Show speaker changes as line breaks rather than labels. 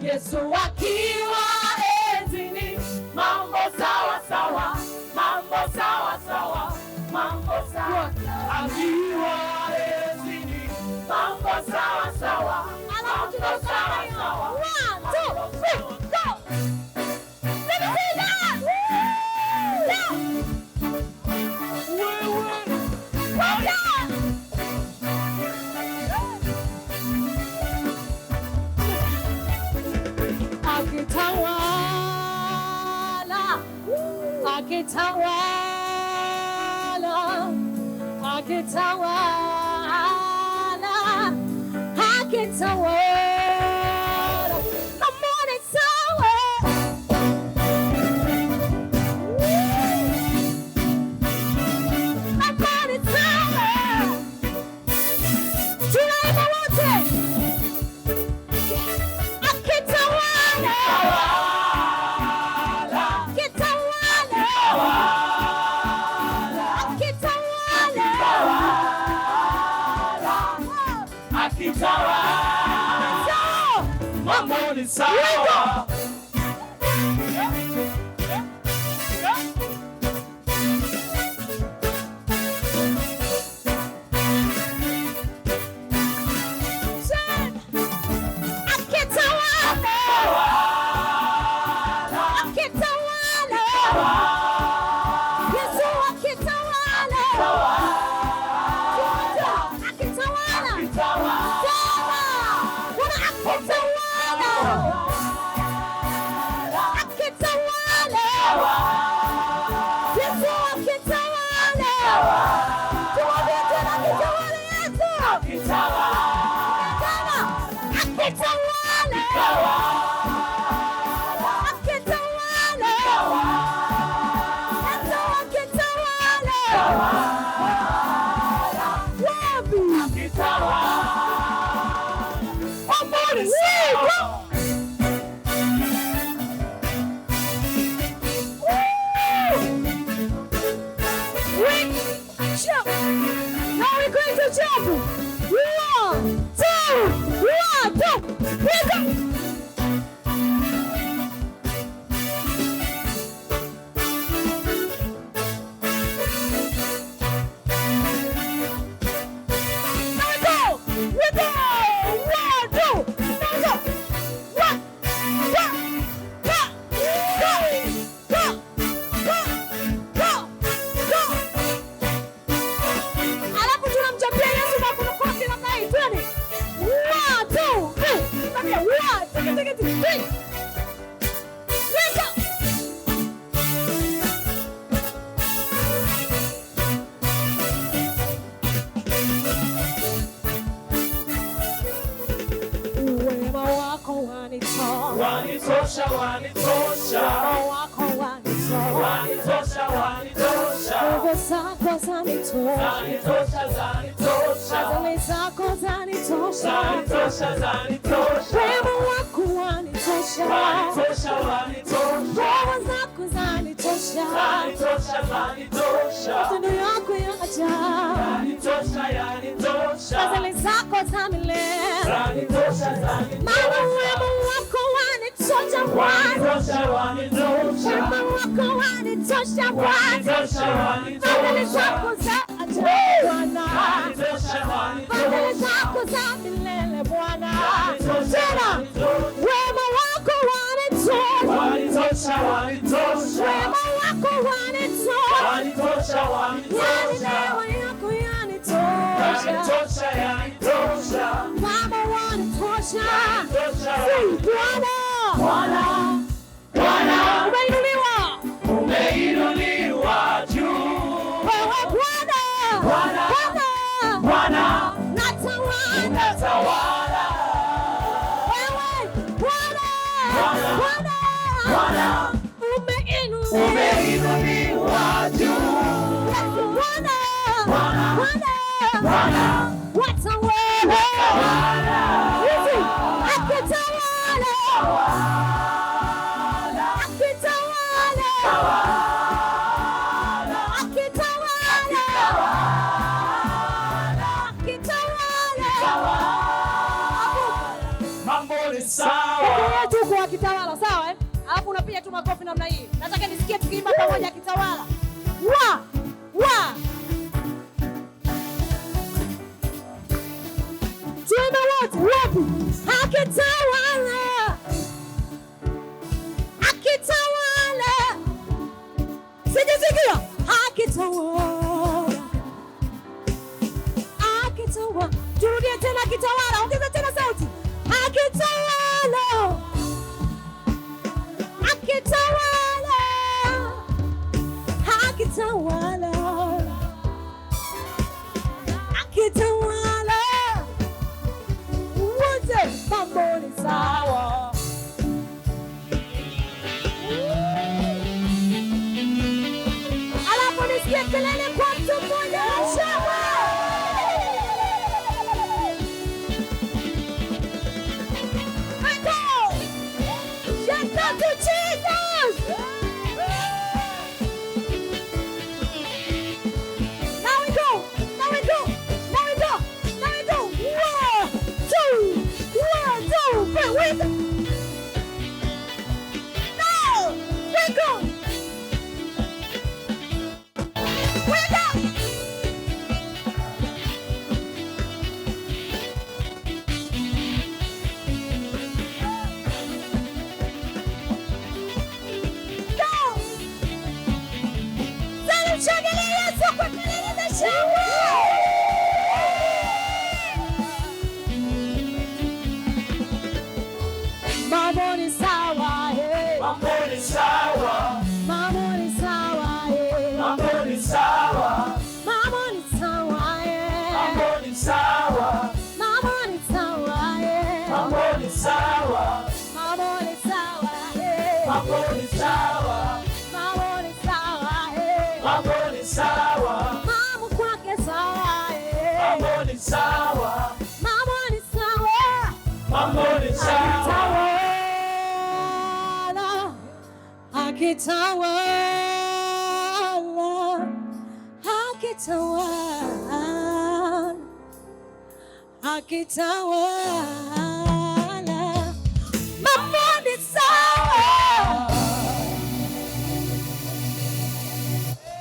Yesu akiwa enzini, mambo sawa sawa, mambo sawa sawa, mambo sawa. Akiwa enzini, mambo sawa sawa, mambo sawa sawa. 1, 2, 3, go! Let me see that! Sawa. Wanitosha, wanitosha, wako wanitosha, wanitosha, nguvu zako zanitosha, zanitosha, zanitosha, adili zako zanitosha, zanitosha, zanitosha, wema wako wanitosha, wanitosha, wanitosha, nguvu zako zanitosha, zanitosha, zanitosha, matendo yako ya ajabu, yanitosha, yanitosha, adili zako za milele, zanitosha, zanitosha, maana wema wako wanitosha Bwana, wanitosha, wema wako wanitosha Bwana, fadhili zako za ajabu Bwana, fadhili zako za milele Bwana, tena wema wako wanitosha, wanitosha, wanitosha, wema wako wanitosha, wanitosha, yani yako yanitosha, yanitosha, yanitosha, mama wanitosha, Bwana, Bwana, Bwana, umeinuliwa, umeinuliwa juu, wewe Bwana, Bwana, Bwana, Bwana, natawala, natawala, wewe Bwana, Bwana, Bwana, Bwana, umeinuliwa juu, Bwana, Bwana, Bwana, Bwana, watawala, hivi akitawala, akitawala, akitawala, akitawala, mambo ni Peke yetu huko akitawala, sawa eh? Alafu unapiga tu makofi namna hii. Nataka nisikie tukiimba pamoja akitawala. Wa. Tuimbe wote, wapi? Akitawala. Akitawala. Sijasikia. Akitawala. Akitawala. Turudie tena akitawala. Ongeza tena sauti. Akitawala. Akitawala. Akitawala. Akitawala. Wote mambo ni sawa. Alafu nisikie kelele kwa mtu mmoja. Shaba. Shout out to Jesus! Now we go! 1, 2, 3, we go! Now we go! Mambo ni sawa, hey.
Mambo ni sawa.
Mambo ni sawa, hey.
Mambo ni sawa.
Mambo ni sawa, hey.
Mambo ni sawa.
Mambo ni sawa, hey.
Mambo ni sawa.
Mambo ni sawa, hey.
Mambo ni sawa.
Mambo ni sawa, hey.
Mambo ni sawa.
Mambo kwake sawa, hey.
Mambo ni sawa.
Mambo ni sawa.
Mambo ni sawa.
Akitawala, akitawala, akitawala.